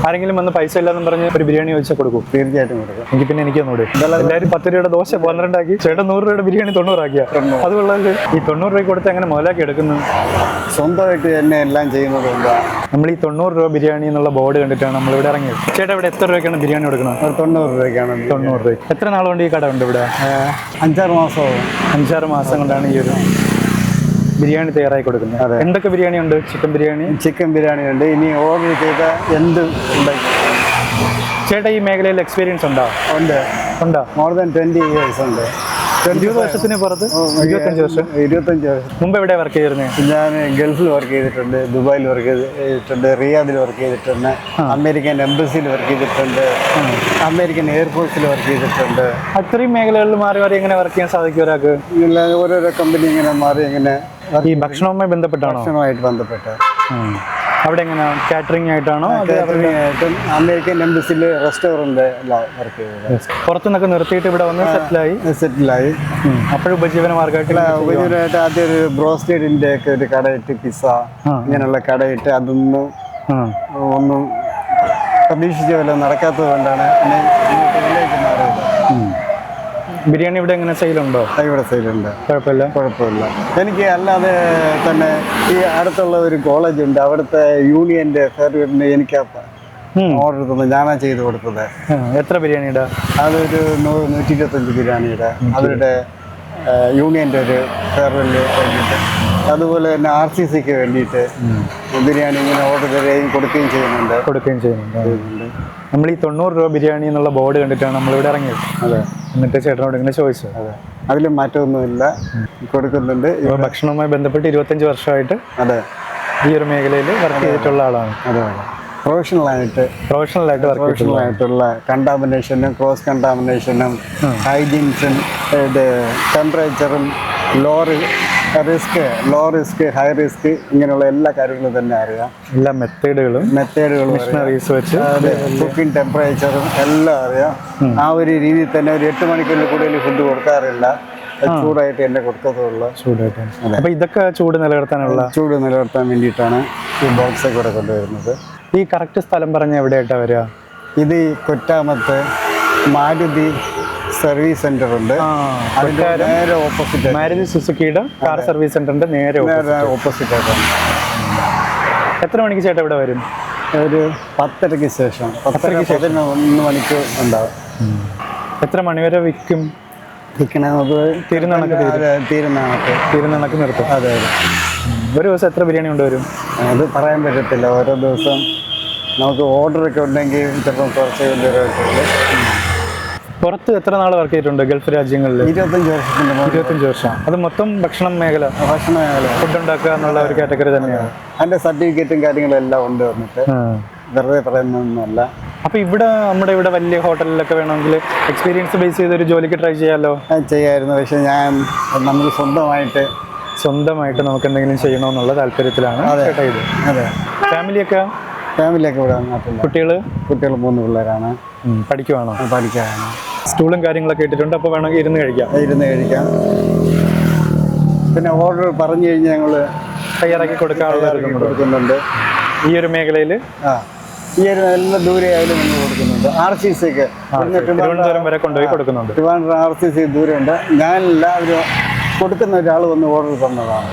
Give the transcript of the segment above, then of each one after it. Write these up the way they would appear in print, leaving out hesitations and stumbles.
ആരെങ്കിലും വന്ന് പൈസ ഇല്ലാന്ന് പറഞ്ഞ് ഒരു ബിരിയാണി ചോദിച്ചാൽ കൊടുക്കും? തീർച്ചയായിട്ടും കൊടുക്കും. എനിക്ക് പിന്നെ എനിക്കൊന്നൂടെ എല്ലാവരും 10 രൂപയുടെ ദോശ 12 ആക്കി, ചേട്ടൻ 100 രൂപയുടെ ബിരിയാണി 90 ആക്കിയ. അതുകൊള്ളത് ഈ 90 രൂപ കൊടുത്ത് എങ്ങനെ മുതലാക്കി എടുക്കുന്നു? സ്വന്തമായിട്ട് തന്നെ എല്ലാം ചെയ്യുന്നതുകൊണ്ട് നമ്മൾ ഈ 90 രൂപ ബിരിയാണി എന്നുള്ള ബോർഡ് കണ്ടിട്ടാണ് നമ്മൾ ഇവിടെ ഇറങ്ങിയത്. ചേട്ടാ ഇവിടെ എത്ര രൂപയ്ക്കാണ് ബിരിയാണി കൊടുക്കുന്നത്? 90 രൂപയ്ക്കാണ്. 90 രൂപ. എത്ര നാളുകൊണ്ട് ഈ കട ഉണ്ട് ഇവിടെ? 5-6 മാസമാവും. 5-6 മാസം കൊണ്ടാണ് ഈ ഒരു ബിരിയാണി തയ്യാറായി കൊടുക്കുന്നത്. എന്തൊക്കെ ബിരിയാണി ഉണ്ട്? ചിക്കൻ ബിരിയാണി ഉണ്ട്. ഇനി ഓർഡർ ചെയ്ത എന്ത് ഉണ്ടാക്കി. ചേട്ടാ ഈ മേഖലയിൽ എക്സ്പീരിയൻസ് ഉണ്ടോ? ഉണ്ടോ? മോർ ദാൻ 20 years ഉണ്ട്. 20 വർഷത്തിന് പുറത്ത്? 25 വർഷം. മുമ്പ് എവിടെ വർക്ക് ചെയ്തിരുന്നത്? ഞാൻ ഗൾഫിൽ വർക്ക് ചെയ്തിട്ടുണ്ട്, ദുബായിൽ വർക്ക് ചെയ്തിട്ടുണ്ട്, റിയാദിൽ വർക്ക് ചെയ്തിട്ടുണ്ട്, അമേരിക്കൻ എംബസിയിൽ വർക്ക് ചെയ്തിട്ടുണ്ട്, അമേരിക്കൻ എയർഫോഴ്സിൽ വർക്ക് ചെയ്തിട്ടുണ്ട്. അത്രയും മേഖലകളിൽ മാറി മാറി എങ്ങനെ വർക്ക് ചെയ്യാൻ സാധിക്കും ഒരാൾക്ക്? ഓരോരോ കമ്പനി ഇങ്ങനെ മാറി ഇങ്ങനെ. ഈ ഭക്ഷണവുമായി ബന്ധപ്പെട്ടാണോ? ഭക്ഷണവുമായിട്ട് ബന്ധപ്പെട്ട്. അവിടെ എങ്ങനെ കാറ്ററിംഗ് ആയിട്ടാണോ? കാറ്ററിംഗ് അമേരിക്കൻ എംബസിയിൽ റെസ്റ്റോറൻറ്റ് വർക്ക് ചെയ്തത്. പുറത്തുനിന്നൊക്കെ നിർത്തിയിട്ട് ഇവിടെ വന്ന് സെറ്റിലായി. അപ്പോഴും ഉപജീവനമായിട്ട് ആദ്യം ഒരു ബ്രോസ്റ്റേഡിൻ്റെ ഒക്കെ ഒരു കടയിട്ട്, പിസ്സ ഇങ്ങനെയുള്ള കടയിട്ട്, അതൊന്നും ഒന്നും പ്രതീക്ഷിച്ച പോലെ നടക്കാത്തത് കൊണ്ടാണ് മാറിയത്. ബിരിയാണി ഇവിടെ എങ്ങനെ സെയിലുണ്ടോ? ഇവിടെ സെയിലുണ്ട്. കുഴപ്പമില്ല. എനിക്ക് അല്ലാതെ തന്നെ ഈ അടുത്തുള്ള ഒരു കോളേജ് ഉണ്ട്, അവിടുത്തെ യൂണിയന്റെ ഫെയർവെയറിന് എനിക്ക് ഓർഡർ തന്നു, ഞാനാ ചെയ്ത് കൊടുത്തത്. എത്ര ബിരിയാണിയുടെ? അതൊരു 125 ബിരിയാണിയുടെ അവരുടെ യൂണിയന്റെ ഒരു ഫെയർവെല്ലിന് വേണ്ടിയിട്ട്. അതുപോലെ തന്നെ RCCക്ക് വേണ്ടിയിട്ട് ബിരിയാണി ഇങ്ങനെ ഓർഡർ തരികയും കൊടുക്കുകയും ചെയ്യുന്നുണ്ട്. നമ്മൾ ഈ 90 രൂപ ബിരിയാണി എന്നുള്ള ബോർഡ് കണ്ടിട്ടാണ് നമ്മളിവിടെ ഇറങ്ങിയത്. അതെ. എന്നിട്ട് ചേട്ടനോട് ഇങ്ങനെ ചോദിച്ചത്. അതെ, അതിലും മാറ്റമൊന്നുമില്ല, കൊടുക്കുന്നുണ്ട്. ഭക്ഷണവുമായി ബന്ധപ്പെട്ട് 25 വർഷമായിട്ട് ഈ ഒരു മേഖലയിൽ വർക്ക് ചെയ്തിട്ടുള്ള ആളാണ്. അതെ, പ്രൊഫഷണലായിട്ട് പ്രൊഫഷണലായിട്ടുള്ള കണ്ടാമിനേഷനും ക്രോസ് കണ്ടാമിനേഷനും ഹൈജീൻസും ടെമ്പറേച്ചറും ലോ റിസ്ക് ഹൈ റിസ്ക് ഇങ്ങനെയുള്ള എല്ലാ കാര്യങ്ങളും തന്നെ അറിയാം. എല്ലാ മെത്തേഡുകളും മെഷീനറീസ് വെച്ച് കുക്കിംഗ് ടെമ്പറേച്ചറും എല്ലാം അറിയാം. ആ ഒരു രീതിയിൽ തന്നെ ഒരു 8 മണിക്കൂറിൽ കൂടുതൽ ഫുഡ് കൊടുക്കാറില്ല, ചൂടായിട്ട് തന്നെ കൊടുക്കത്തുള്ളൂ. അപ്പൊ ഇതൊക്കെ ചൂട് നിലനിർത്താൻ വേണ്ടിയിട്ടാണ് ഈ ബോക്സ് കൂടെ കൊണ്ടുവരുന്നത്. ഈ കറക്റ്റ് സ്ഥലം പറഞ്ഞ എവിടെയായിട്ടാ വരിക? ഇത് കൊറ്റാമത്ത് മാരുതി സർവീസ് സെന്റർ ഉണ്ട്, അതിന്റെ നേരെ ഓപ്പോസിറ്റ്. മാരുതി സുസുക്കിയുടെ കാർ സർവീസ് സെന്ററിന്റെ നേരെ ഓപ്പോസിറ്റ് ആയിട്ടാണ്. എത്ര മണിക്ക് ചേട്ടാ ഇവിടെ വരും? ഒരു 10:30 ശേഷം. 11 മണിക്ക് ഉണ്ടാവും. എത്ര മണിവരെ വിൽക്കും? തീരുന്നണക്ക് നിർത്തും. അതെ. ഒരു ദിവസം എത്ര ബിരിയാണി കൊണ്ടുവരും? അത് പറയാൻ പറ്റത്തില്ല. ഓരോ ദിവസം നമുക്ക് ഓർഡറൊക്കെ ഉണ്ടെങ്കിൽ ചിലപ്പോൾ കുറച്ച് കൊണ്ടുവരുള്ളൂ. പുറത്ത് എത്ര നാൾ വർക്ക് ചെയ്തിട്ടുണ്ട് ഗൾഫ് രാജ്യങ്ങളിൽ? 25 വർഷം. അത് മൊത്തം ഭക്ഷണ മേഖല, ഫുഡ് ഉണ്ടാക്കുക എന്നുള്ള ഒരു കാറ്റഗറി തന്നെയാണ്. അതിന്റെ സർട്ടിഫിക്കറ്റും കാര്യങ്ങളും എല്ലാം ഉണ്ട്. വന്നിട്ട് വെറുതെ പറയുന്നൊന്നുമല്ല. അപ്പൊ ഇവിടെ നമ്മുടെ ഇവിടെ വലിയ ഹോട്ടലിലൊക്കെ വേണമെങ്കിൽ എക്സ്പീരിയൻസ് ബേസ് ചെയ്ത് ഒരു ജോലിക്ക് ട്രൈ ചെയ്യായിരുന്നു. പക്ഷെ നമ്മൾ സ്വന്തമായിട്ട് നമുക്ക് എന്തെങ്കിലും ചെയ്യണമെന്നുള്ള താല്പര്യത്തിലാണ് ചേട്ടാ ഇത്. അതെ. ഫാമിലിയൊക്കെ ഇവിടെ വന്നിട്ടില്ല. കുട്ടികൾ 3 പിള്ളേരാണ്. പഠിക്കുവാണോ? പഠിക്കാനാണ്. സ്റ്റൂളും കാര്യങ്ങളൊക്കെ ഇട്ടിട്ടുണ്ട്. അപ്പോൾ വേണമെങ്കിൽ ഇരുന്ന് കഴിക്കാം. പിന്നെ ഓർഡർ പറഞ്ഞു കഴിഞ്ഞാൽ ഞങ്ങൾ തയ്യാറാക്കി കൊടുക്കുന്നുണ്ട്. ഈ ഒരു മേഖലയിൽ ഈ ഒരു നല്ല ദൂരെ ആയാലും നമ്മൾ കൊടുക്കുന്നുണ്ട്. RCCക്ക് തിരുവനന്തപുരം വരെ കൊണ്ടുപോയി കൊടുക്കുന്നുണ്ട്. ട്രിവാൻഡ്രം RCC ദൂരമുണ്ട്. ഞാനല്ല, അവർ കൊടുക്കുന്ന ഒരാൾ വന്ന് ഓർഡർ തന്നതാണ്,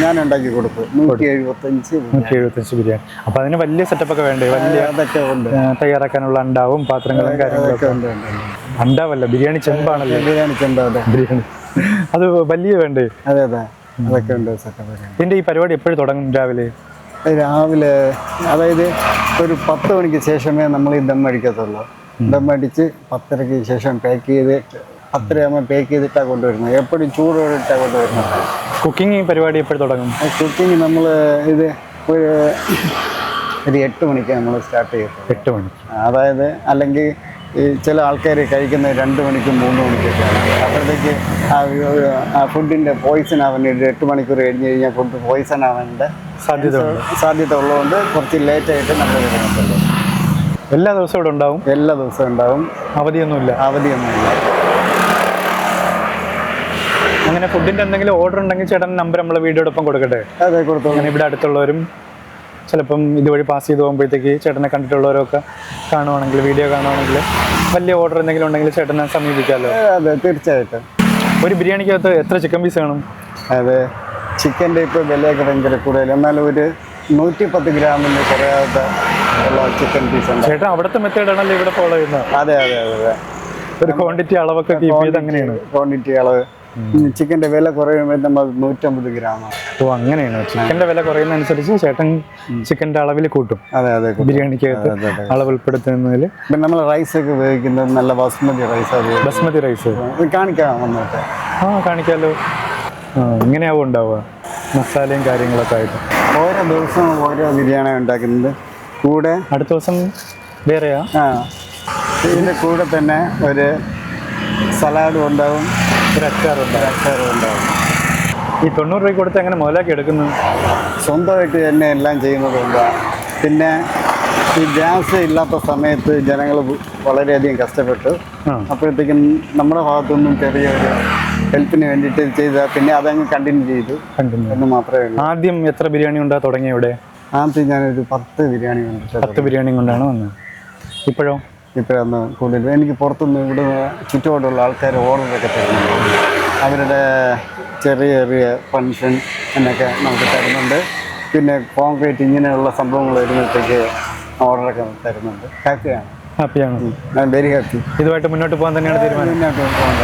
ഞാൻ ഉണ്ടാക്കി കൊടുത്തു. 175 ബിരിയാണി. അപ്പൊ അതിന് വലിയ സെറ്റപ്പ് ഒക്കെ വേണ്ടേ? അതൊക്കെ ഉണ്ട്. തയ്യാറാക്കാനുള്ള അണ്ടാവും പാത്രങ്ങളും കാര്യങ്ങളൊക്കെ ഉണ്ട്. അണ്ടാവല്ല, ബിരിയാണി ചെമ്പാണല്ലോ. ബിരിയാണി അത് വലിയ വേണ്ടേ? അതെ, അതൊക്കെ ഉണ്ട്. ഇതിന്റെ ഈ പരിപാടി എപ്പോഴും തുടങ്ങും? രാവിലെ അതായത് ഒരു 10 മണിക്ക് ശേഷമേ നമ്മൾ ഈ ദം അടിക്കത്തുള്ളൂ. ദം അടിച്ച് 10:30 ശേഷം പാക്ക് ചെയ്ത് 10:30 പാക്ക് ചെയ്തിട്ടാണ് കൊണ്ടുവരുന്നത്. എപ്പോഴും ചൂടോടിട്ടാണ് കൊണ്ടുവരുന്നത്. കുക്കിംഗ് പരിപാടി എപ്പോഴും തുടങ്ങും? കുക്കിംഗ് നമ്മൾ ഒരു 8 മണിക്ക് നമ്മൾ സ്റ്റാർട്ട് ചെയ്യും. 8 മണിക്ക്. അതായത് അല്ലെങ്കിൽ ഈ ചില ആൾക്കാർ കഴിക്കുന്നത് 2 മണിക്കും 3 മണിക്കൊക്കെയാണ്. അപ്പോഴത്തേക്ക് ആ ഫുഡിൻ്റെ പോയിസൺ ആവാൻ 8 മണിക്കൂർ കഴിഞ്ഞ് കഴിഞ്ഞാൽ ഫുഡ് പോയിസൺ ആവാൻ്റെ സാധ്യത ഉള്ളതുകൊണ്ട് കുറച്ച് ലേറ്റായിട്ട് നമ്മൾ വരുന്നുള്ളൂ. എല്ലാ ദിവസവും ഇവിടെ ഉണ്ടാവും? എല്ലാ ദിവസവും ഉണ്ടാവും. അവധിയൊന്നുമില്ല. അങ്ങനെ ഫുഡിന്റെ എന്തെങ്കിലും ഓർഡർ ഉണ്ടെങ്കിൽ ചേട്ടൻ നമ്പർ നമ്മളെ വീഡിയോടൊപ്പം കൊടുക്കട്ടെ? അതെ, കൊടുത്തു. ഇവിടെ അടുത്തുള്ളവരും ചിലപ്പം ഇതുവഴി പാസ് ചെയ്ത് പോകുമ്പോഴത്തേക്ക് ചേട്ടനെ കണ്ടിട്ടുള്ളവരൊക്കെ കാണുവാണെങ്കിൽ, വീഡിയോ കാണുവാണെങ്കിൽ വലിയ ഓർഡർ എന്തെങ്കിലും ഉണ്ടെങ്കിൽ ചേട്ടനെ സമീപിക്കാമല്ലോ. അതെ, തീർച്ചയായിട്ടും. ഒരു ബിരിയാണിക്കകത്ത് എത്ര ചിക്കൻ പീസ് വേണം? അതെ, ചിക്കൻ്റെ ഇപ്പോൾ വിലയൊക്കെ ഭയങ്കര കൂടുതൽ. എന്നാലും ഒരു 110 ഗ്രാമിന് കുറയാത്ത ഉള്ള ചിക്കൻ പീസ് ഉണ്ട്. ചേട്ടൻ അവിടുത്തെ മെത്തേഡാണല്ലോ ഇവിടെ ഫോളോ ചെയ്യുന്നത്. അതെ അതെ അതെ അതെ. ഒരു ക്വാണ്ടിറ്റി അളവൊക്കെ കീപ്പ് ചെയ്ത് അങ്ങനെയാണ്. ക്വാണ്ടിറ്റി അളവ്. ചിക്കൻ്റെ വില കുറയുമ്പോൾ നമ്മൾ 150 ഗ്രാമാണ്. ഓ, അങ്ങനെയാണ്. ചിക്കൻ്റെ വില കുറയുന്ന അനുസരിച്ച് ചേട്ടൻ ചിക്കൻ്റെ അളവിൽ കൂട്ടും. അതെ അതെ. ബിരിയാണിക്കകത്ത് അളവ് ഉൾപ്പെടുത്തുന്നതിൽ. പിന്നെ നമ്മൾ റൈസൊക്കെ ഉപയോഗിക്കുന്നത് നല്ല ബസ്മതി റൈസ്. ബസ്മതി റൈസ് കാണിക്കാം വന്നിട്ട്. കാണിക്കാമല്ലോ. ഇങ്ങനെയാവും ഉണ്ടാവുക, മസാലയും കാര്യങ്ങളൊക്കെ ആയിട്ട്. ഓരോ ദിവസവും ഓരോ ബിരിയാണി ഉണ്ടാക്കുന്നത്. കൂടെ അടുത്ത ദിവസം വേറെയാ. ഇതിൻ്റെ കൂടെ തന്നെ ഒരു സലാഡും ഉണ്ടാവും, ഒരു അച്ചാറും ഉണ്ടാവും. ഈ 90 രൂപ കൊടുത്ത് എങ്ങനെ മുതലാക്കി എടുക്കുന്നു? സ്വന്തമായിട്ട് തന്നെ എല്ലാം ചെയ്യുന്നതുകൊണ്ട്. പിന്നെ ഈ ഗ്യാസ് ഇല്ലാത്ത സമയത്ത് ജനങ്ങൾ വളരെയധികം കഷ്ടപ്പെട്ടു. അപ്പോഴത്തേക്കും നമ്മുടെ ഭാഗത്തുനിന്നും ചെറിയൊരു ഹെൽപ്പിന് വേണ്ടിയിട്ട് ചെയ്താൽ പിന്നെ അതങ്ങ് കണ്ടിന്യൂ ചെയ്തു എന്ന് മാത്രമേ ഉള്ളൂ. ആദ്യം എത്ര ബിരിയാണി കൊണ്ടാണ് തുടങ്ങിയ ഇവിടെ? ആദ്യം ഞാനൊരു 10 ബിരിയാണി കൊണ്ട് 10 ബിരിയാണി കൊണ്ടാണ് വന്നത്. ഇപ്പോഴോ? ഇപ്പോഴൊന്ന് കൂടുതൽ എനിക്ക് പുറത്തുനിന്ന് ഇവിടെ ചുറ്റുപാടുള്ള ആൾക്കാർ ഓർഡറൊക്കെ തരുന്നുണ്ട്. അവരുടെ ചെറിയ ചെറിയ ഫങ്ഷൻ എന്നൊക്കെ നമുക്ക് തരുന്നുണ്ട്. പിന്നെ കോൺക്രീറ്റ് ഇങ്ങനെയുള്ള സംഭവങ്ങൾ വരുമ്പോഴത്തേക്ക് ഓർഡറൊക്കെ തരുന്നുണ്ട്. ഹാപ്പിയാണ്. Very happy. ഇതുമായിട്ട് മുന്നോട്ട് പോകാൻ തന്നെയാണ് തീരുമാനം. മുന്നോട്ട് പോകാൻ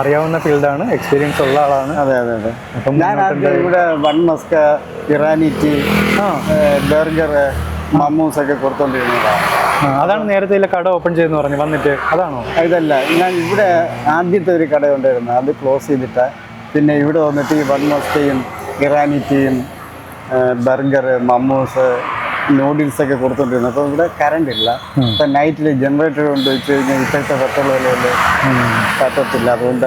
അറിയാവുന്ന ഫീൽഡാണ്, എക്സ്പീരിയൻസ് ഉള്ള ആളാണ്. അതെ അതെ അതെ. ഞാൻ ഇവിടെ bun maska, Irani tea, burger, മമ്മൂസൊക്കെ കൊടുത്തോണ്ടിരുന്നതാണ്. അതാണ് നേരത്തെ കട ഓപ്പൺ ചെയ്തെന്ന് പറഞ്ഞു വന്നിട്ട്, അതാണോ? ഇതല്ല, ഞാൻ ഇവിടെ ആദ്യത്തെ ഒരു കട ഉണ്ടായിരുന്നു, അത് ക്ലോസ് ചെയ്തിട്ട് പിന്നെ ഇവിടെ വന്നിട്ട് ഈ ബൺ മസ്കയും ഇറാനി ടീയും ബർഗർ, മമ്മൂസ്, നൂഡിൽസൊക്കെ കൊടുത്തോണ്ടിരുന്നു. അപ്പോൾ ഇവിടെ കറണ്ട് ഇല്ല. ഇപ്പം നൈറ്റിൽ ജനറേറ്റർ കൊണ്ട് വെച്ച് കഴിഞ്ഞാൽ ഇപ്പോഴത്തെ പെട്രോൾ വിലയിൽ പറ്റത്തില്ല. അതുകൊണ്ട്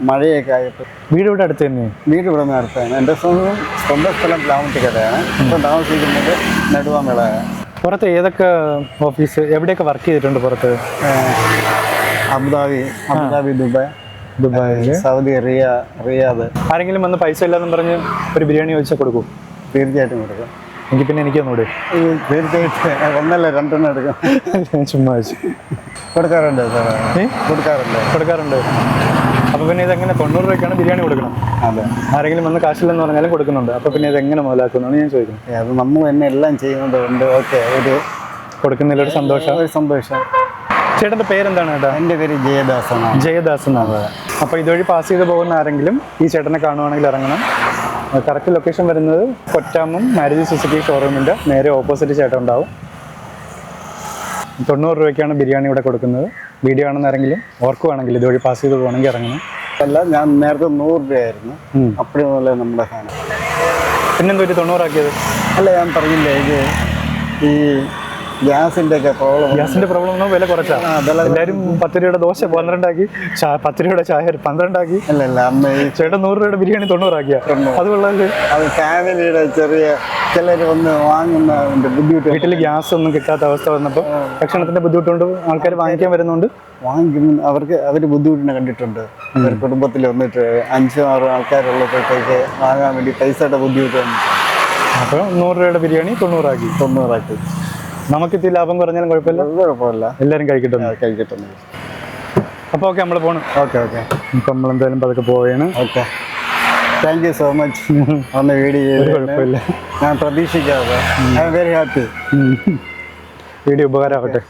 മഴയൊക്കെ ആയിട്ട്. വീട് ഇവിടെ അടുത്ത് തന്നെ? വീട് ഇവിടെ നിന്ന് അടുത്താണ്. എൻ്റെ സ്വന്തം സ്ഥലം പ്ലാമത്തിക്കടയാണ്. ഇപ്പം താമസിക്കുന്നത് നെടുവാമേളയാണ്. പുറത്ത് ഏതൊക്കെ ഓഫീസ്, എവിടെയൊക്കെ വർക്ക് ചെയ്തിട്ടുണ്ട് പുറത്ത്? Abu Dhabi, Dubai, Saudi, Riyadh. ആരെങ്കിലും വന്ന് പൈസ ഇല്ലാന്നും പറഞ്ഞ് ഒരു ബിരിയാണി ചോദിച്ചാൽ കൊടുക്കും? തീർച്ചയായിട്ടും കൊടുക്കും. എനിക്ക് പിന്നെ എനിക്കൊന്നൂടെ? തീർച്ചയായിട്ടും. ഒന്നല്ല, 2 എണ്ണം എടുക്കും. ചുമ്മാ കൊടുക്കാറുണ്ട്. അപ്പോൾ പിന്നെ ഇതെങ്ങനെ 90 രൂപയ്ക്കാണ് ബിരിയാണി കൊടുക്കണം? അതെ. ആരെങ്കിലും വന്ന് കാശില്ലെന്ന് പറഞ്ഞാലും കൊടുക്കുന്നുണ്ട്. അപ്പോൾ പിന്നെ ഇതെങ്ങനെ മുതലാക്കുന്നതാണ് ഞാൻ ചോദിക്കുന്നത്. അത് നമ്മൾ തന്നെ എല്ലാം ചെയ്യുന്നത് കൊണ്ട് ഓക്കെ, ഒരു കൊടുക്കുന്നതിലൊരു സന്തോഷം. ചേട്ടൻ്റെ പേരെന്താണ് ചേട്ടാ? എൻ്റെ പേര് ജയദാസ് എന്നാണ്. അപ്പോൾ ഇതുവഴി പാസ് ചെയ്ത് പോകുന്ന ആരെങ്കിലും ഈ ചേട്ടനെ കാണുവാണെങ്കിൽ ഇറങ്ങണം. കറക്റ്റ് ലൊക്കേഷൻ വരുന്നത് കൊറ്റാമം മാരുതി സുസുക്കി ഷോറൂമിൻ്റെ നേരെ ഓപ്പോസിറ്റ് ചേട്ടൻ ഉണ്ടാവും. 90 രൂപയ്ക്കാണ് ബിരിയാണി ഇവിടെ കൊടുക്കുന്നത്. വീഡിയോ ആണെന്ന് ആരെങ്കിലും ഓർക്കുവാണെങ്കിൽ ഇതുവഴി പാസ് ചെയ്ത് പോകണമെങ്കിൽ ഇറങ്ങണം. അല്ല, ഞാൻ നേരത്തെ 100 രൂപയായിരുന്നു. അപ്പോഴും നമ്മുടെ സാധനം. പിന്നെന്തോ 90 ആക്കിയത്? അല്ല, ഞാൻ പറഞ്ഞില്ലേ, ഇത് ഈ ഗ്യാസിന്റെ പ്രോബ്ലം ഒന്നും വില കുറച്ചാ. എല്ലാവരും 10 രൂപയുടെ ദോശ 12 ആക്കി, 10 രൂപയുടെ ചായ 12 ആക്കി. അല്ല, അമ്മ ചേട്ടൻ 100 രൂപയുടെ ബിരിയാണി 90 ആക്കിയ. അത് കൊള്ളാല്ലേ? അത് ഫാമിലിയുടെ ചിലർ ഒന്ന് വാങ്ങുന്ന ബുദ്ധിമുട്ട്. വീട്ടിൽ ഗ്യാസ് ഒന്നും കിട്ടാത്ത അവസ്ഥ വന്നപ്പോൾ ഭക്ഷണത്തിന്റെ ബുദ്ധിമുട്ടുണ്ട്, ആൾക്കാർ വാങ്ങിക്കാൻ വരുന്നുണ്ട്. അവർ ബുദ്ധിമുട്ടിനെ കണ്ടിട്ടുണ്ട്. അവർ കുടുംബത്തിൽ വന്നിട്ട് 5-6 ആൾക്കാരുള്ളപ്പോഴത്തേക്ക് വാങ്ങാൻ വേണ്ടി പൈസയുടെ ബുദ്ധിമുട്ട് വന്നിട്ടുണ്ട്. അപ്പോൾ 100 രൂപയുടെ ബിരിയാണി 90 ആക്കി. നമുക്ക് ഇത്തിരി ലാഭം കുറഞ്ഞാലും കുഴപ്പമില്ല, എല്ലാവരും കഴിക്കട്ടെ. അപ്പോൾ ഓക്കെ, നമ്മൾ പോകണം. ഓക്കെ. ഇപ്പം നമ്മളെന്തായാലും പതുക്കെ പോവുകയാണ്. Okay, thank you so much. ഒന്ന് വീഡിയോ കുഴപ്പമില്ല, ഞാൻ പ്രതീക്ഷിക്കാതെ. I'm very happy. Video ഉപകാരമാവട്ടെ.